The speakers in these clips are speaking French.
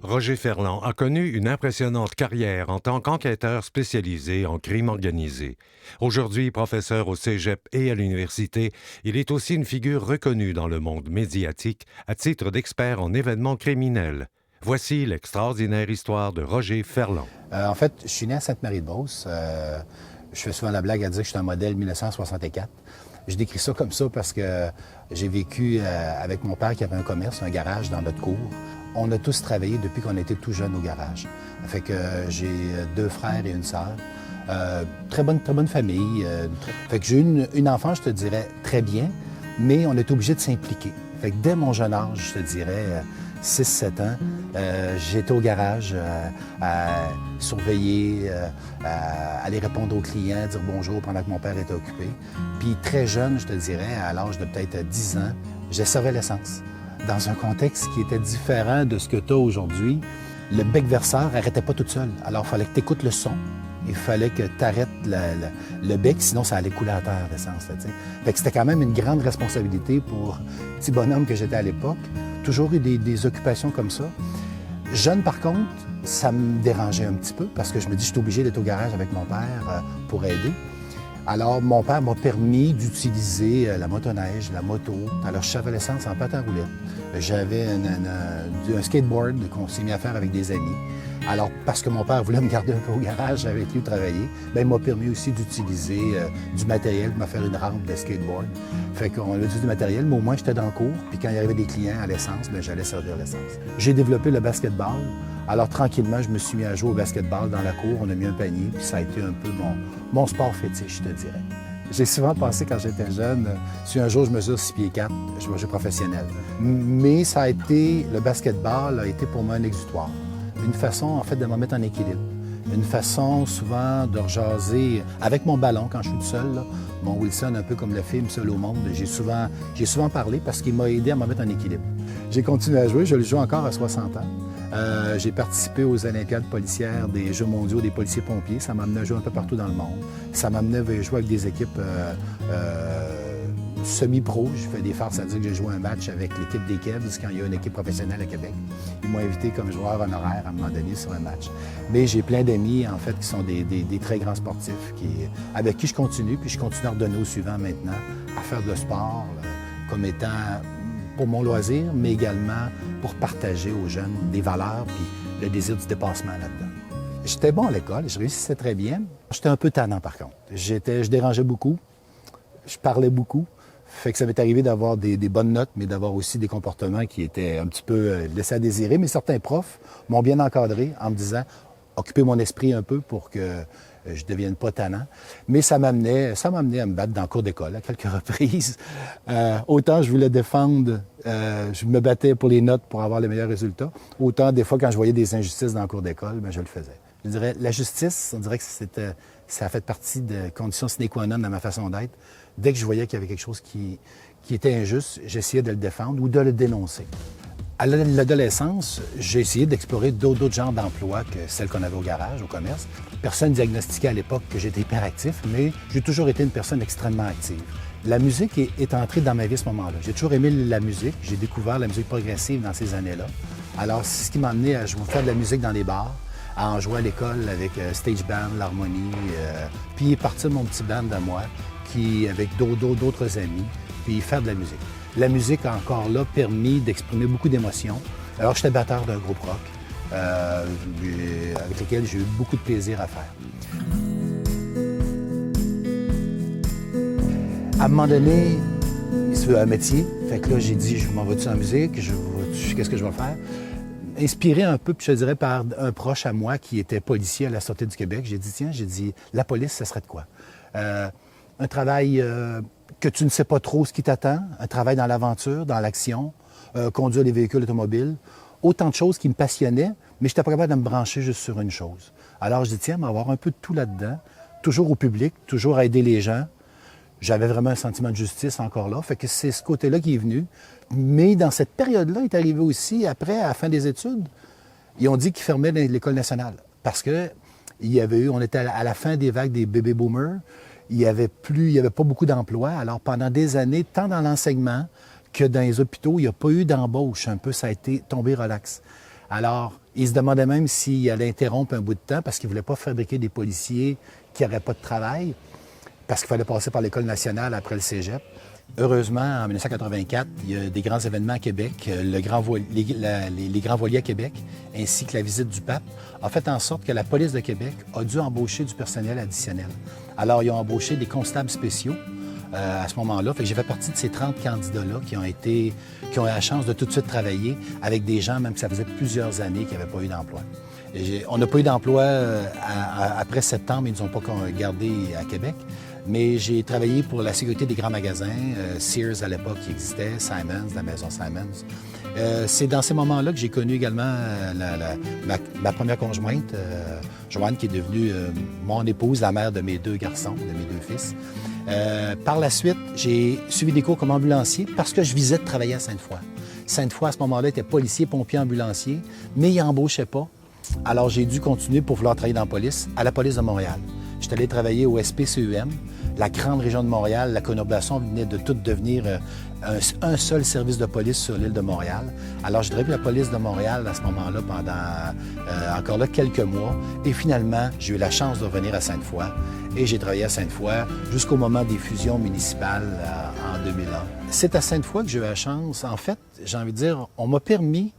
Roger Ferland a connu une impressionnante carrière en tant qu'enquêteur spécialisé en crime organisé. Aujourd'hui professeur au Cégep et à l'université, il est aussi une figure reconnue dans le monde médiatique à titre d'expert en événements criminels. Voici l'extraordinaire histoire de Roger Ferland. En fait, je suis né à Sainte-Marie-de-Beauce. Je fais souvent la blague à dire que je suis un modèle 1964. Je décris ça comme ça parce que j'ai vécu avec mon père qui avait un commerce, un garage dans notre cour. On a tous travaillé depuis qu'on était tout jeunes au garage. Fait que j'ai 2 frères et une sœur. Très bonne famille. Fait que j'ai eu une enfance, je te dirais, très bien, mais on était obligé de s'impliquer. Fait que dès mon jeune âge, je te dirais, 6-7 ans, j'étais au garage à surveiller, à aller répondre aux clients, dire bonjour pendant que mon père était occupé. Puis très jeune, je te dirais, à l'âge de peut-être 10 ans, je servais l'essence. Dans un contexte qui était différent de ce que tu as aujourd'hui, le bec verseur n'arrêtait pas tout seul. Alors, il fallait que tu écoutes le son. Il fallait que tu arrêtes le bec, sinon ça allait couler à terre, l'essence. Fait que c'était quand même une grande responsabilité pour le petit bonhomme que j'étais à l'époque. Toujours eu des occupations comme ça. Jeune, par contre, ça me dérangeait un petit peu parce que je me dis, je suis obligé d'être au garage avec mon père pour aider. Alors, mon père m'a permis d'utiliser la motoneige, la moto. Alors, je savais l'essence en patin à roulettes. J'avais un skateboard qu'on s'est mis à faire avec des amis. Alors, parce que mon père voulait me garder un peu au garage avec lui travailler, bien, il m'a permis aussi d'utiliser du matériel pour me faire une rampe de skateboard. Fait qu'on a utilisé du matériel, mais au moins, j'étais dans le cours. Puis quand il y avait des clients à l'essence, bien, j'allais servir l'essence. J'ai développé le basketball. Alors, tranquillement, je me suis mis à jouer au basketball dans la cour. On a mis un panier, puis ça a été un peu mon sport fétiche, je te dirais. J'ai souvent pensé, quand j'étais jeune, si un jour je mesure 6 pieds 4, je vais jouer professionnel. Mais ça a été, le basketball a été pour moi un exutoire. Une façon, en fait, de me mettre en équilibre. Une façon, souvent, de rejaser avec mon ballon quand je suis tout seul. Là. Mon Wilson, un peu comme le film Seul au monde. J'ai souvent parlé parce qu'il m'a aidé à me mettre en équilibre. J'ai continué à jouer, je le joue encore à 60 ans. J'ai participé aux Olympiades policières des Jeux mondiaux des policiers-pompiers. Ça m'a amené à jouer un peu partout dans le monde. Ça m'a amené à jouer avec des équipes semi-pro. Je fais des farces à dire que j'ai joué un match avec l'équipe des Cavs quand il y a une équipe professionnelle à Québec. Ils m'ont invité comme joueur honoraire à un moment donné sur un match. Mais j'ai plein d'amis, en fait, qui sont des très grands sportifs avec qui je continue, puis je continue à redonner aux suivants maintenant, à faire de sport comme étant pour mon loisir, mais également pour partager aux jeunes des valeurs puis le désir du dépassement là-dedans. J'étais bon à l'école, je réussissais très bien. J'étais un peu tannant, par contre. Je dérangeais beaucoup, je parlais beaucoup. Fait que ça m'est arrivé d'avoir des bonnes notes, mais d'avoir aussi des comportements qui étaient un petit peu laissés à désirer. Mais certains profs m'ont bien encadré en me disant « Occupez mon esprit un peu pour que je ne devienne pas tannant. » Mais ça m'a amené à me battre dans le cours d'école à quelques reprises. Autant je voulais défendre, je me battais pour les notes pour avoir les meilleurs résultats. Autant des fois, quand je voyais des injustices dans le cours d'école, bien, je le faisais. Je dirais, la justice, on dirait que ça a fait partie de conditions sine qua non dans ma façon d'être. Dès que je voyais qu'il y avait quelque chose qui était injuste, j'essayais de le défendre ou de le dénoncer. À l'adolescence, j'ai essayé d'explorer d'autres genres d'emplois que celles qu'on avait au garage, au commerce. Personne diagnostiquait à l'époque que j'étais hyperactif, mais j'ai toujours été une personne extrêmement active. La musique est entrée dans ma vie à ce moment-là. J'ai toujours aimé la musique. J'ai découvert la musique progressive dans ces années-là. Alors, c'est ce qui m'a amené à faire de la musique dans les bars, à en jouer à l'école avec stage band, l'harmonie, puis partir de mon petit band à moi, avec d'autres amis, puis faire de la musique. La musique a encore là permis d'exprimer beaucoup d'émotions. Alors, j'étais batteur d'un groupe rock avec lequel j'ai eu beaucoup de plaisir à faire. À un moment donné, c'est un métier. Fait que là, j'ai dit, je m'en vais-tu en musique? Qu'est-ce que je vais faire? Inspiré un peu, puis je te dirais, par un proche à moi qui était policier à la Sûreté du Québec, j'ai dit, la police, ça serait de quoi? Un travail que tu ne sais pas trop ce qui t'attend, un travail dans l'aventure, dans l'action, conduire des véhicules automobiles, autant de choses qui me passionnaient, mais je n'étais pas capable de me brancher juste sur une chose. Alors je dis, tiens, avoir un peu de tout là-dedans, toujours au public, toujours à aider les gens. J'avais vraiment un sentiment de justice encore là, fait que c'est ce côté-là qui est venu. Mais dans cette période-là, est arrivé aussi, après, à la fin des études, ils ont dit qu'ils fermaient l'École nationale parce que on était à la fin des vagues des baby boomers. Il n'y avait pas beaucoup d'emplois. Alors, pendant des années, tant dans l'enseignement que dans les hôpitaux, il n'y a pas eu d'embauche. Un peu, ça a été tombé relax. Alors, il se demandait même s'il allait interrompre un bout de temps parce qu'il ne voulait pas fabriquer des policiers qui n'auraient pas de travail, parce qu'il fallait passer par l'École nationale après le cégep. Heureusement, en 1984, il y a des grands événements à Québec. Les grands voiliers à Québec, ainsi que la visite du pape, a fait en sorte que la police de Québec a dû embaucher du personnel additionnel. Alors, ils ont embauché des constables spéciaux à ce moment-là. Fait que j'ai fait partie de ces 30 candidats-là qui ont eu la chance de tout de suite travailler avec des gens, même que ça faisait plusieurs années qu'ils n'avaient pas eu d'emploi. On n'a pas eu d'emploi après septembre, ils ne nous ont pas gardés à Québec. Mais j'ai travaillé pour la sécurité des grands magasins, Sears à l'époque qui existait, Simons, la maison Simons. C'est dans ces moments-là que j'ai connu également ma première conjointe, Joanne, qui est devenue mon épouse, la mère de mes 2 garçons, de mes 2 fils. Par la suite, j'ai suivi des cours comme ambulancier parce que je visais de travailler à Sainte-Foy. Sainte-Foy, à ce moment-là, était policier, pompier, ambulancier, mais il n'embauchait pas. Alors, j'ai dû continuer pour vouloir travailler dans la police, à la police de Montréal. J'étais allé travailler au SPCEM, la grande région de Montréal. La conurbation venait de tout devenir un seul service de police sur l'île de Montréal. Alors, j'ai travaillé pour la police de Montréal à ce moment-là pendant encore là quelques mois. Et finalement, j'ai eu la chance de revenir à Sainte-Foy. Et j'ai travaillé à Sainte-Foy jusqu'au moment des fusions municipales en 2001. C'est à Sainte-Foy que j'ai eu la chance. En fait, j'ai envie de dire, on m'a permis...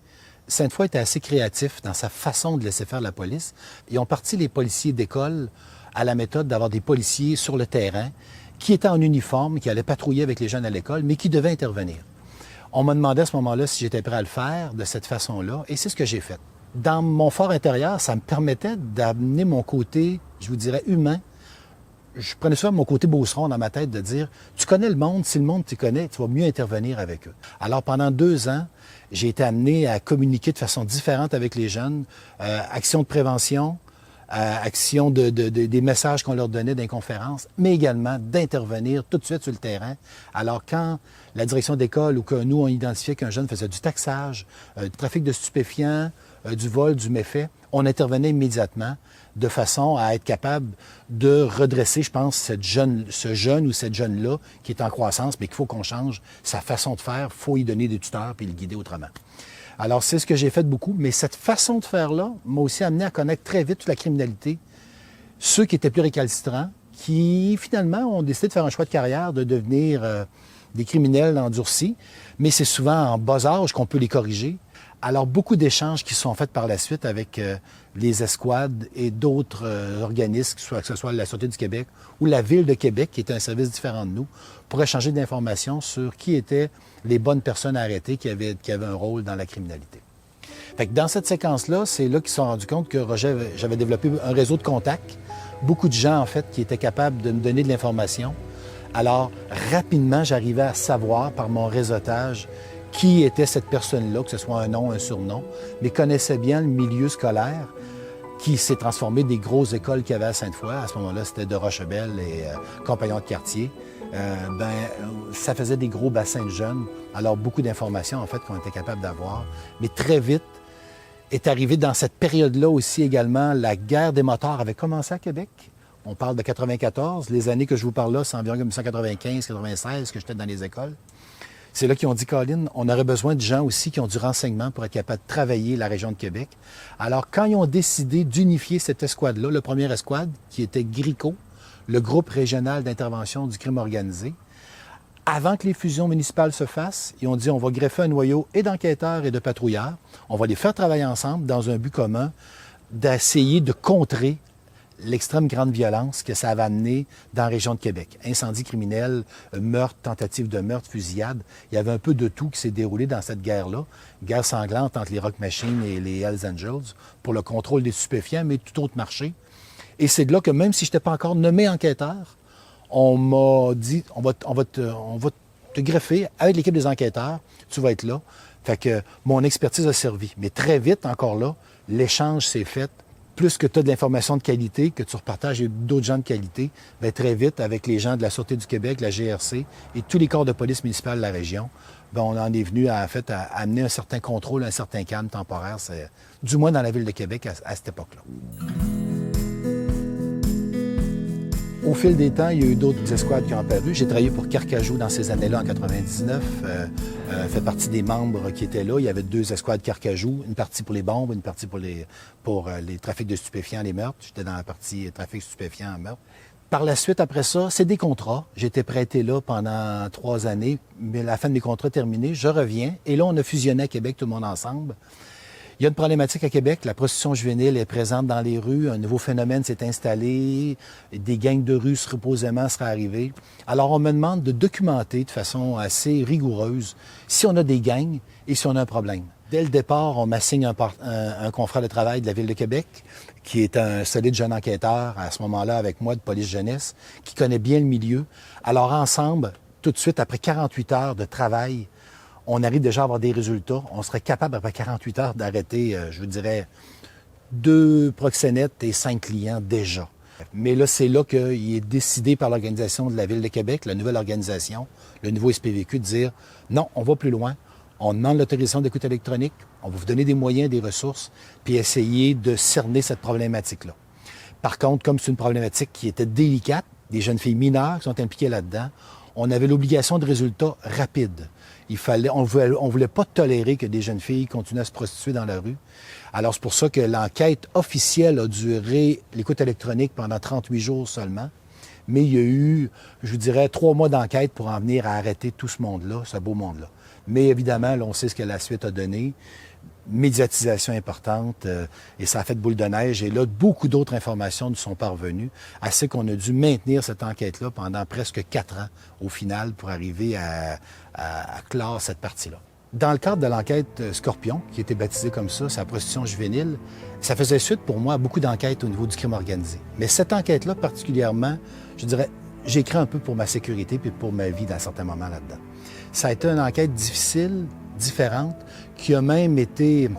Sainte-Foy était assez créatif dans sa façon de laisser faire la police. Ils ont parti les policiers d'école à la méthode d'avoir des policiers sur le terrain qui étaient en uniforme, qui allaient patrouiller avec les jeunes à l'école, mais qui devaient intervenir. On m'a demandé à ce moment-là si j'étais prêt à le faire de cette façon-là, et c'est ce que j'ai fait. Dans mon fort intérieur, ça me permettait d'amener mon côté, je vous dirais, humain. Je prenais souvent mon côté beauceron dans ma tête de dire, tu connais le monde, si le monde t'y connaît, tu vas mieux intervenir avec eux. Alors pendant 2 ans, j'ai été amené à communiquer de façon différente avec les jeunes, action de prévention, action des messages qu'on leur donnait dans les conférences, mais également d'intervenir tout de suite sur le terrain. Alors quand la direction d'école ou que nous, on identifiait qu'un jeune faisait du taxage, du trafic de stupéfiants, du vol, du méfait, on intervenait immédiatement de façon à être capable de redresser, je pense, ce jeune ou cette jeune-là qui est en croissance, mais qu'il faut qu'on change sa façon de faire, il faut y donner des tuteurs puis le guider autrement. Alors, c'est ce que j'ai fait beaucoup, mais cette façon de faire-là m'a aussi amené à connaître très vite toute la criminalité, ceux qui étaient plus récalcitrants, qui finalement ont décidé de faire un choix de carrière, de devenir des criminels endurcis, mais c'est souvent en bas âge qu'on peut les corriger. Alors, beaucoup d'échanges qui sont faits par la suite avec les escouades et d'autres organismes, que ce soit la Sûreté du Québec ou la Ville de Québec, qui est un service différent de nous, pour échanger d'informations sur qui étaient les bonnes personnes à arrêter qui avaient un rôle dans la criminalité. Fait que dans cette séquence-là, c'est là qu'ils se sont rendus compte que j'avais développé un réseau de contacts, beaucoup de gens, en fait, qui étaient capables de me donner de l'information. Alors, rapidement, j'arrivais à savoir par mon réseautage qui était cette personne-là, que ce soit un nom, un surnom, mais connaissait bien le milieu scolaire qui s'est transformé des grosses écoles qu'il y avait à Sainte-Foy. À ce moment-là, c'était de Rochebelle et Compagnons de quartier. Ça faisait des gros bassins de jeunes. Alors, beaucoup d'informations, en fait, qu'on était capable d'avoir. Mais très vite, est arrivé dans cette période-là aussi également, la guerre des motards avait commencé à Québec. On parle de 94. Les années que je vous parle là, c'est environ 1995-96 que j'étais dans les écoles. C'est là qu'ils ont dit, Colin, on aurait besoin de gens aussi qui ont du renseignement pour être capables de travailler la région de Québec. Alors, quand ils ont décidé d'unifier cette escouade-là, le premier escouade, qui était GRICO, le groupe régional d'intervention du crime organisé, avant que les fusions municipales se fassent, ils ont dit, on va greffer un noyau et d'enquêteurs et de patrouilleurs. On va les faire travailler ensemble dans un but commun d'essayer de contrer l'extrême grande violence que ça avait amené dans la région de Québec. Incendie criminel, meurtre, tentative de meurtre, fusillade. Il y avait un peu de tout qui s'est déroulé dans cette guerre-là. Guerre sanglante entre les Rock Machines et les Hells Angels pour le contrôle des stupéfiants, mais tout autre marché. Et c'est de là que même si je n'étais pas encore nommé enquêteur, on m'a dit, on va te greffer avec l'équipe des enquêteurs, tu vas être là. Fait que mon expertise a servi. Mais très vite, encore là, l'échange s'est fait. Plus que tu as de l'information de qualité, que tu repartages avec d'autres gens de qualité, bien, très vite, avec les gens de la Sûreté du Québec, la GRC et tous les corps de police municipale de la région, bien, on en est venu à amener un certain contrôle, un certain calme temporaire, du moins dans la Ville de Québec à cette époque-là. Au fil des temps, il y a eu d'autres escouades qui ont apparu. J'ai travaillé pour Carcajou dans ces années-là, en 99. Fait partie des membres qui étaient là. Il y avait 2 escouades Carcajou, une partie pour les bombes, une partie pour les trafics de stupéfiants, les meurtres. J'étais dans la partie trafic stupéfiants, meurtres. Par la suite, après ça, c'est des contrats. J'étais prêté là pendant 3 années, mais à la fin de mes contrats terminés, je reviens. Et là, on a fusionné à Québec, tout le monde ensemble. Il y a une problématique à Québec. La prostitution juvénile est présente dans les rues. Un nouveau phénomène s'est installé. Des gangs de rue, supposément, seraient arrivés. Alors, on me demande de documenter de façon assez rigoureuse si on a des gangs et si on a un problème. Dès le départ, on m'assigne un confrère de travail de la Ville de Québec, qui est un solide jeune enquêteur, à ce moment-là, avec moi, de police jeunesse, qui connaît bien le milieu. Alors, ensemble, tout de suite, après 48 heures de travail, on arrive déjà à avoir des résultats. On serait capable, après 48 heures, d'arrêter, je vous dirais, 2 proxénètes et 5 clients déjà. Mais là, c'est là qu'il est décidé par l'organisation de la Ville de Québec, la nouvelle organisation, le nouveau SPVQ, de dire non, on va plus loin. On demande l'autorisation d'écoute électronique, on va vous donner des moyens, des ressources, puis essayer de cerner cette problématique-là. Par contre, comme c'est une problématique qui était délicate, des jeunes filles mineures qui sont impliquées là-dedans, on avait l'obligation de résultats rapides. On voulait pas tolérer que des jeunes filles continuent à se prostituer dans la rue. Alors, c'est pour ça que l'enquête officielle a duré, l'écoute électronique, pendant 38 jours seulement. Mais il y a eu, je vous dirais, 3 mois d'enquête pour en venir à arrêter tout ce monde-là, ce beau monde-là. Mais évidemment, là, on sait ce que la suite a donné. Médiatisation importante, et ça a fait boule de neige. Et là, beaucoup d'autres informations nous sont parvenues, assez qu'on a dû maintenir cette enquête-là pendant presque 4 ans, au final, pour arriver à clore cette partie-là. Dans le cadre de l'enquête Scorpion, qui était baptisée comme ça, sa prostitution juvénile, ça faisait suite pour moi à beaucoup d'enquêtes au niveau du crime organisé. Mais cette enquête-là, particulièrement, je dirais, j'ai craint un peu pour ma sécurité puis pour ma vie dans certains moments là-dedans. Ça a été une enquête difficile, différente, qui a même été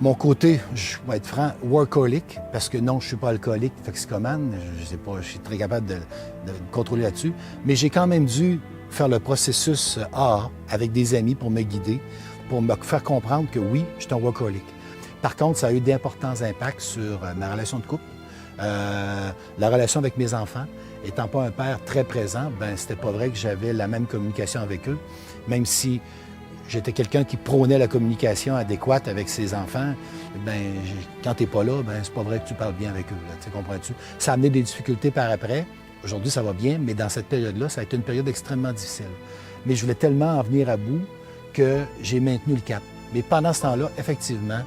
mon côté, je vais être franc, workaholic, parce que non, je suis pas alcoolique, toxicomane, je sais pas, je suis très capable de contrôler là-dessus, mais j'ai quand même dû faire le processus AA avec des amis pour me guider, pour me faire comprendre que oui, je suis un workaholic. Par contre, ça a eu d'importants impacts sur ma relation de couple, la relation avec mes enfants. Étant pas un père très présent, ben c'était pas vrai que j'avais la même communication avec eux, même si j'étais quelqu'un qui prônait la communication adéquate avec ses enfants. Ben quand t'es pas là, ben c'est pas vrai que tu parles bien avec eux. Tu comprends-tu? Ça a amené des difficultés par après. Aujourd'hui, ça va bien, mais dans cette période-là, ça a été une période extrêmement difficile. Mais je voulais tellement en venir à bout que j'ai maintenu le cap. Mais pendant ce temps-là, effectivement,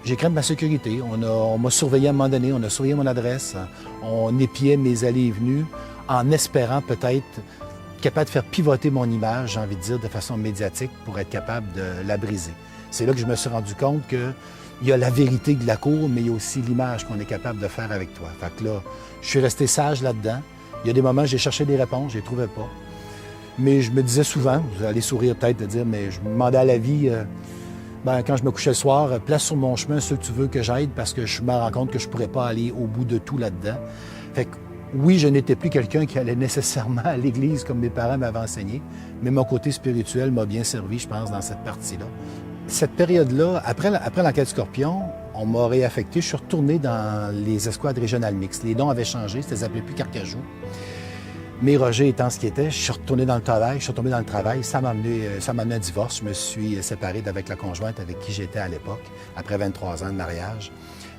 j'ai craint de ma sécurité. On m'a surveillé à un moment donné, on a surveillé mon adresse, on épiait mes allées et venues en espérant peut-être capable de faire pivoter mon image, j'ai envie de dire, de façon médiatique pour être capable de la briser. C'est là que je me suis rendu compte qu'il y a la vérité de la cour, mais il y a aussi l'image qu'on est capable de faire avec toi. Fait que là, je suis resté sage là-dedans. Il y a des moments où j'ai cherché des réponses, je les trouvais pas. Mais je me disais souvent, vous allez sourire peut-être de dire, mais je me demandais à la vie, quand je me couchais le soir, place sur mon chemin ceux que tu veux que j'aide parce que je me rends compte que je pourrais pas aller au bout de tout là-dedans. Fait que oui, je n'étais plus quelqu'un qui allait nécessairement à l'église comme mes parents m'avaient enseigné, mais mon côté spirituel m'a bien servi, je pense, dans cette partie-là. Cette période-là, après l'enquête Scorpion, on m'a réaffecté. Je suis retourné dans les escouades régionales mixtes. Les noms avaient changé, ça ne s'appelait plus Carcajou. Mais Roger étant ce qu'il était, je suis retourné dans le travail, je suis retombé dans le travail. Ça m'a amené un divorce. Je me suis séparé d'avec la conjointe avec qui j'étais à l'époque, après 23 ans de mariage.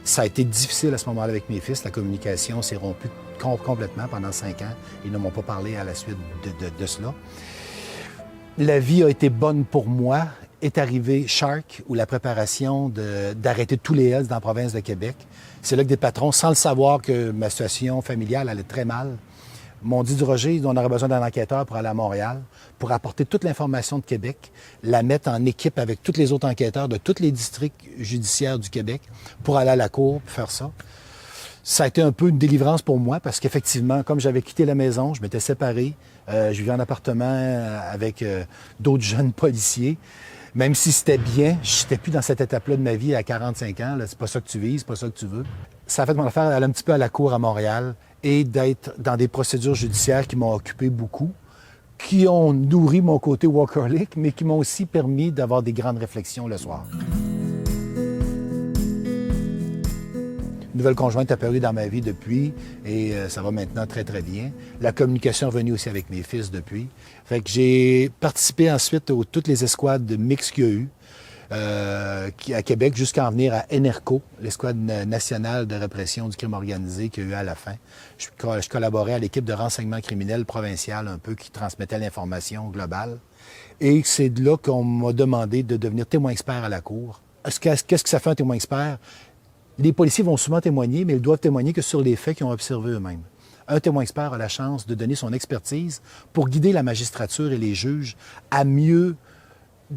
Ça a été difficile à ce moment-là avec mes fils. La communication s'est rompue complètement pendant 5 ans. Ils ne m'ont pas parlé à la suite de cela. La vie a été bonne pour moi. Est arrivé Shark, ou la préparation d'arrêter tous les Hells dans la province de Québec. C'est là que des patrons, sans le savoir que ma situation familiale allait très mal, m'ont dit du Roger, on aurait besoin d'un enquêteur pour aller à Montréal, pour apporter toute l'information de Québec, la mettre en équipe avec tous les autres enquêteurs de tous les districts judiciaires du Québec, pour aller à la cour, pour faire ça. Ça a été un peu une délivrance pour moi, parce qu'effectivement, comme j'avais quitté la maison, je m'étais séparé, je vivais en appartement avec d'autres jeunes policiers. Même si c'était bien, je n'étais plus dans cette étape-là de ma vie à 45 ans. C'est pas ça que tu vises, c'est pas ça que tu veux. Ça a fait mon affaire d'aller un petit peu à la cour à Montréal et d'être dans des procédures judiciaires qui m'ont occupé beaucoup, qui ont nourri mon côté workaholic, mais qui m'ont aussi permis d'avoir des grandes réflexions le soir. Une nouvelle conjointe est apparue dans ma vie depuis et ça va maintenant très, très bien. La communication est revenue aussi avec mes fils depuis. Fait que j'ai participé ensuite à toutes les escouades de mix qu'il y a eu à Québec jusqu'à en venir à NRCO, l'escouade nationale de répression du crime organisé qu'il y a eu à la fin. Je collaborais à l'équipe de renseignement criminel provincial un peu qui transmettait l'information globale. Et c'est de là qu'on m'a demandé de devenir témoin expert à la cour. Qu'est-ce que ça fait un témoin expert? Les policiers vont souvent témoigner, mais ils doivent témoigner que sur les faits qu'ils ont observés eux-mêmes. Un témoin expert a la chance de donner son expertise pour guider la magistrature et les juges à mieux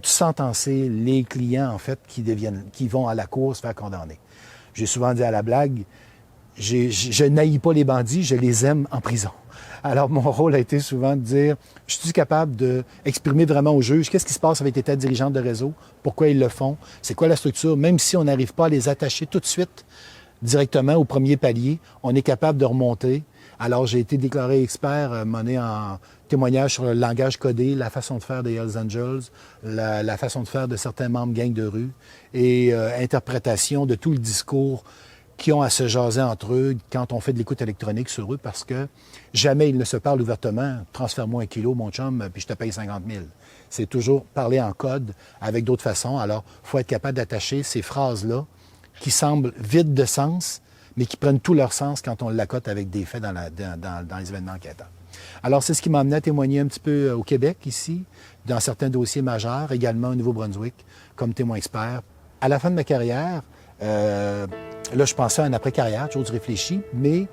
sentencer les clients, en fait, qui vont à la cour se faire condamner. J'ai souvent dit à la blague, je n'haïs pas les bandits, je les aime en prison. Alors, mon rôle a été souvent de dire, je suis capable d'exprimer vraiment au juge qu'est-ce qui se passe avec les têtes dirigeantes de réseau, pourquoi ils le font, c'est quoi la structure, même si on n'arrive pas à les attacher tout de suite directement au premier palier, on est capable de remonter. Alors, j'ai été déclaré expert, mené en témoignage sur le langage codé, la façon de faire des Hells Angels, la façon de faire de certains membres gangs de rue et interprétation de tout le discours qui ont à se jaser entre eux quand on fait de l'écoute électronique sur eux parce que jamais ils ne se parlent ouvertement. Transfère-moi 1 kilo, mon chum, puis je te paye 50 000. C'est toujours parler en code avec d'autres façons. Alors, il faut être capable d'attacher ces phrases-là qui semblent vides de sens, mais qui prennent tout leur sens quand on l'accote avec des faits dans les événements enquêteurs. Alors, c'est ce qui m'a amené à témoigner un petit peu au Québec, ici, dans certains dossiers majeurs, également au Nouveau-Brunswick, comme témoin expert. À la fin de ma carrière, là, je pensais à un après-carrière, toujours réfléchi, mais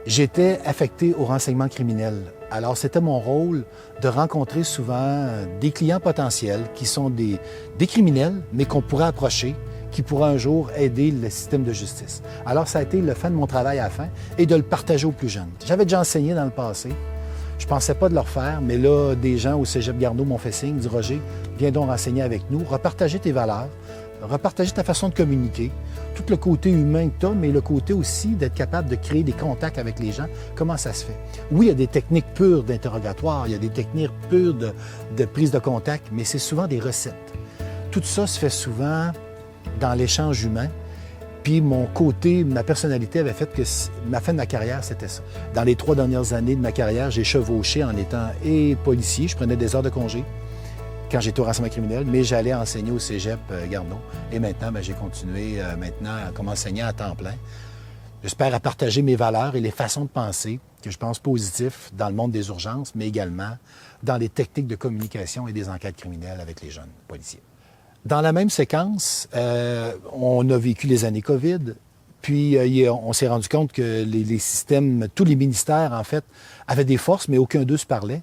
j'étais affecté au renseignement criminel. Alors, c'était mon rôle de rencontrer souvent des clients potentiels qui sont des criminels, mais qu'on pourrait approcher, qui pourraient un jour aider le système de justice. Alors, ça a été le fin de mon travail à la fin et de le partager aux plus jeunes. J'avais déjà enseigné dans le passé. Je pensais pas de le refaire, mais là, des gens au Cégep Garneau m'ont fait signe, dit « Roger, viens donc renseigner avec nous, repartager tes valeurs, repartager ta façon de communiquer, tout le côté humain que tu as, mais le côté aussi d'être capable de créer des contacts avec les gens. Comment ça se fait? Oui, il y a des techniques pures d'interrogatoire, il y a des techniques pures de prise de contact, mais c'est souvent des recettes. Tout ça se fait souvent dans l'échange humain. Puis mon côté, ma personnalité avait fait que ma fin de ma carrière, c'était ça. Dans les 3 dernières années de ma carrière, j'ai chevauché en étant policier, je prenais des heures de congé quand j'étais au renseignement criminel, mais j'allais enseigner au Cégep Garneau. Et maintenant, j'ai continué comme enseignant à temps plein. J'espère à partager mes valeurs et les façons de penser que je pense positifs dans le monde des urgences, mais également dans les techniques de communication et des enquêtes criminelles avec les jeunes policiers. Dans la même séquence, on a vécu les années COVID, puis on s'est rendu compte que les systèmes, tous les ministères, en fait, avaient des forces, mais aucun d'eux se parlait.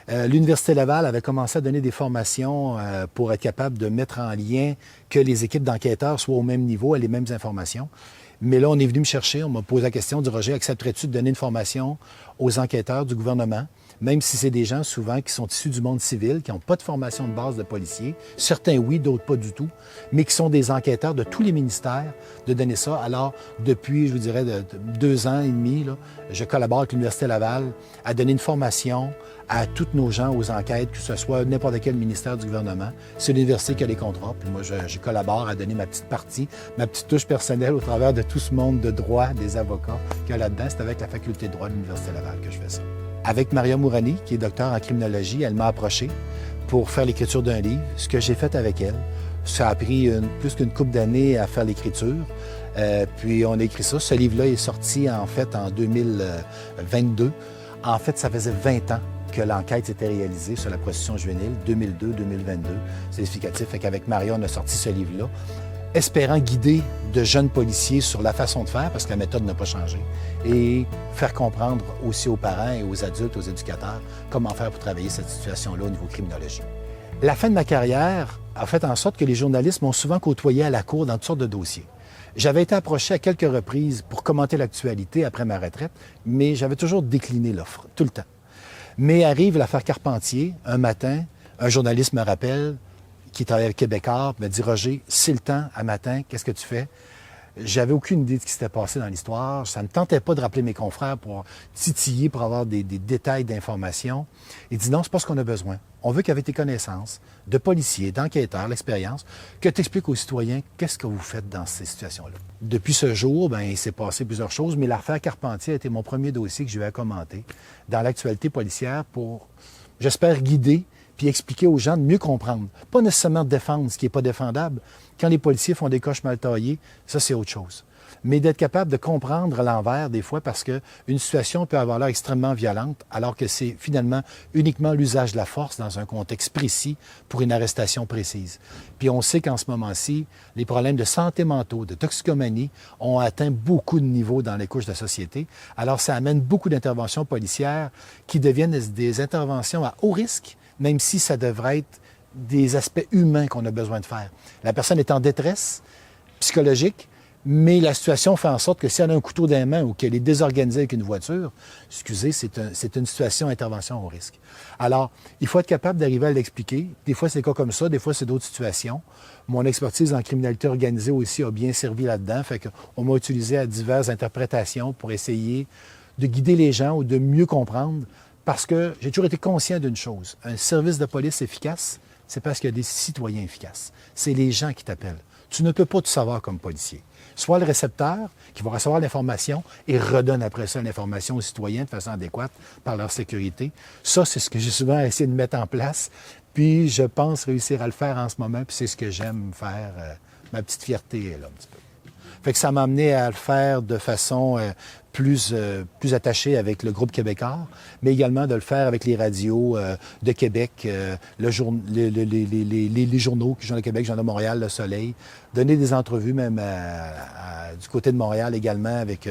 L'Université Laval avait commencé à donner des formations pour être capable de mettre en lien que les équipes d'enquêteurs soient au même niveau, aient les mêmes informations. Mais là, on est venu me chercher, on m'a posé la question, dit « Roger, accepterais-tu de donner une formation aux enquêteurs du gouvernement? » Même si c'est des gens souvent qui sont issus du monde civil, qui n'ont pas de formation de base de policiers. Certains oui, d'autres pas du tout, mais qui sont des enquêteurs de tous les ministères, de donner ça. Alors, depuis, je vous dirais, 2 ans et demi, là, je collabore avec l'Université Laval à donner une formation à tous nos gens aux enquêtes, que ce soit n'importe quel ministère du gouvernement. C'est l'université qui a les contrats, puis moi, je collabore à donner ma petite partie, ma petite touche personnelle au travers de tout ce monde de droit, des avocats qu'il y a là-dedans. C'est avec la faculté de droit de l'Université Laval que je fais ça. Avec Maria Mourani, qui est docteur en criminologie, elle m'a approché pour faire l'écriture d'un livre, ce que j'ai fait avec elle. Ça a pris plus qu'une couple d'années à faire l'écriture. Puis on a écrit ça. Ce livre-là est sorti en fait en 2022. En fait, ça faisait 20 ans que l'enquête s'était réalisée sur la prostitution juvénile, 2002-2022. C'est significatif. Fait qu'avec Maria, on a sorti ce livre-là, espérant guider de jeunes policiers sur la façon de faire, parce que la méthode n'a pas changé, et faire comprendre aussi aux parents et aux adultes, aux éducateurs, comment faire pour travailler cette situation-là au niveau criminologie. La fin de ma carrière a fait en sorte que les journalistes m'ont souvent côtoyé à la cour dans toutes sortes de dossiers. J'avais été approché à quelques reprises pour commenter l'actualité après ma retraite, mais j'avais toujours décliné l'offre, tout le temps. Mais arrive l'affaire Carpentier, un matin, un journaliste me rappelle, qui travaille avec Québécois, me dit « Roger, c'est le temps, à matin, qu'est-ce que tu fais? » J'avais aucune idée de ce qui s'était passé dans l'histoire. Ça ne me tentait pas de rappeler mes confrères pour titiller, pour avoir des détails d'informations. Il dit non, c'est pas ce qu'on a besoin. On veut qu'avec tes connaissances de policiers, d'enquêteurs, l'expérience, que tu expliques aux citoyens qu'est-ce que vous faites dans ces situations-là. Depuis ce jour, il s'est passé plusieurs choses, mais l'affaire Carpentier a été mon premier dossier que je vais à commenter dans l'actualité policière pour, j'espère, guider puis expliquer aux gens de mieux comprendre. Pas nécessairement défendre ce qui n'est pas défendable. Quand les policiers font des coches mal taillées, ça, c'est autre chose. Mais d'être capable de comprendre l'envers, des fois, parce qu'une situation peut avoir l'air extrêmement violente, alors que c'est finalement uniquement l'usage de la force dans un contexte précis pour une arrestation précise. Puis on sait qu'en ce moment-ci, les problèmes de santé mentale, de toxicomanie, ont atteint beaucoup de niveaux dans les couches de la société. Alors ça amène beaucoup d'interventions policières qui deviennent des interventions à haut risque, même si ça devrait être des aspects humains qu'on a besoin de faire. La personne est en détresse psychologique, mais la situation fait en sorte que si elle a un couteau dans les mains ou qu'elle est désorganisée avec une voiture, excusez, c'est une situation d'intervention au risque. Alors, il faut être capable d'arriver à l'expliquer. Des fois, c'est des cas comme ça, des fois, c'est d'autres situations. Mon expertise en criminalité organisée aussi a bien servi là-dedans, fait qu'on m'a utilisé à diverses interprétations pour essayer de guider les gens ou de mieux comprendre. Parce que j'ai toujours été conscient d'une chose. Un service de police efficace, c'est parce qu'il y a des citoyens efficaces. C'est les gens qui t'appellent. Tu ne peux pas tout savoir comme policier. Soit le récepteur qui va recevoir l'information et redonne après ça l'information aux citoyens de façon adéquate par leur sécurité. Ça, c'est ce que j'ai souvent essayé de mettre en place. Puis je pense réussir à le faire en ce moment. Puis c'est ce que j'aime faire. Ma petite fierté est là un petit peu. Fait que ça m'a amené à le faire de façon plus attachée avec le groupe québécois, mais également de le faire avec les radios de Québec, les journaux, Journal de Québec, Journal de Montréal, Le Soleil, donner des entrevues même du côté de Montréal également avec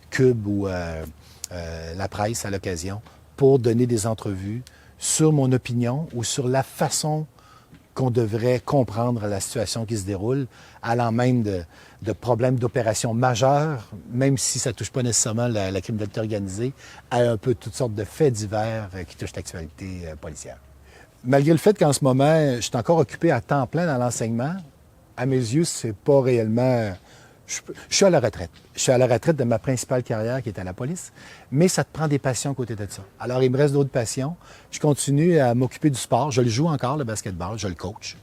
Cube ou la presse à l'occasion, pour donner des entrevues sur mon opinion ou sur la façon qu'on devrait comprendre la situation qui se déroule, allant même de problèmes d'opérations majeures, même si ça ne touche pas nécessairement la criminalité organisée, à un peu toutes sortes de faits divers qui touchent l'actualité policière. Malgré le fait qu'en ce moment, je suis encore occupé à temps plein dans l'enseignement, à mes yeux, c'est pas réellement... Je suis à la retraite. Je suis à la retraite de ma principale carrière qui est à la police, mais ça te prend des passions à côté de ça. Alors, il me reste d'autres passions. Je continue à m'occuper du sport. Je le joue encore, le basketball, je le coach.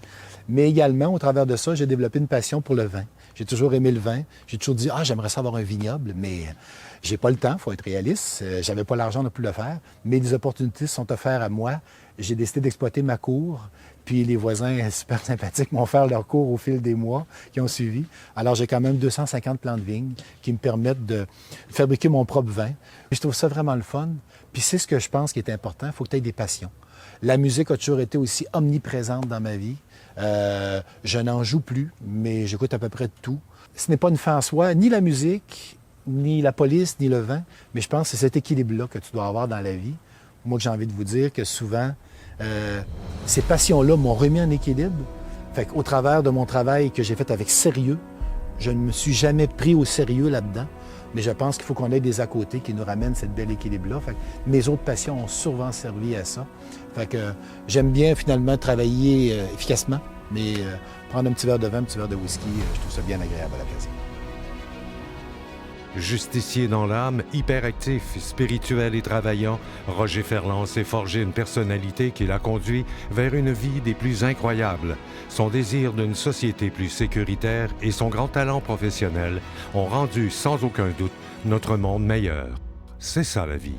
Mais également, au travers de ça, j'ai développé une passion pour le vin. J'ai toujours aimé le vin. J'ai toujours dit, j'aimerais ça avoir un vignoble, mais j'ai pas le temps, il faut être réaliste. J'avais pas l'argent non plus de le faire, mais les opportunités sont offertes à moi. J'ai décidé d'exploiter ma cour. Puis les voisins super sympathiques m'ont fait leur cours au fil des mois qui ont suivi. Alors j'ai quand même 250 plants de vigne qui me permettent de fabriquer mon propre vin. Je trouve ça vraiment le fun. Puis c'est ce que je pense qui est important, il faut que tu aies des passions. La musique a toujours été aussi omniprésente dans ma vie. Je n'en joue plus, mais j'écoute à peu près de tout. Ce n'est pas une fin en soi, ni la musique, ni la police, ni le vin, mais je pense que c'est cet équilibre-là que tu dois avoir dans la vie. Moi, j'ai envie de vous dire que souvent, ces passions-là m'ont remis en équilibre. Fait qu'au travers de mon travail que j'ai fait avec sérieux, je ne me suis jamais pris au sérieux là-dedans. Mais je pense qu'il faut qu'on ait des à côté qui nous ramènent cette belle équilibre-là. Fait que mes autres passions ont souvent servi à ça. Fait que j'aime bien finalement travailler efficacement, mais prendre un petit verre de vin, un petit verre de whisky, je trouve ça bien agréable à l'occasion. Justicier dans l'âme, hyperactif, spirituel et travaillant, Roger Ferland s'est forgé une personnalité qui l'a conduit vers une vie des plus incroyables. Son désir d'une société plus sécuritaire et son grand talent professionnel ont rendu sans aucun doute notre monde meilleur. C'est ça la vie.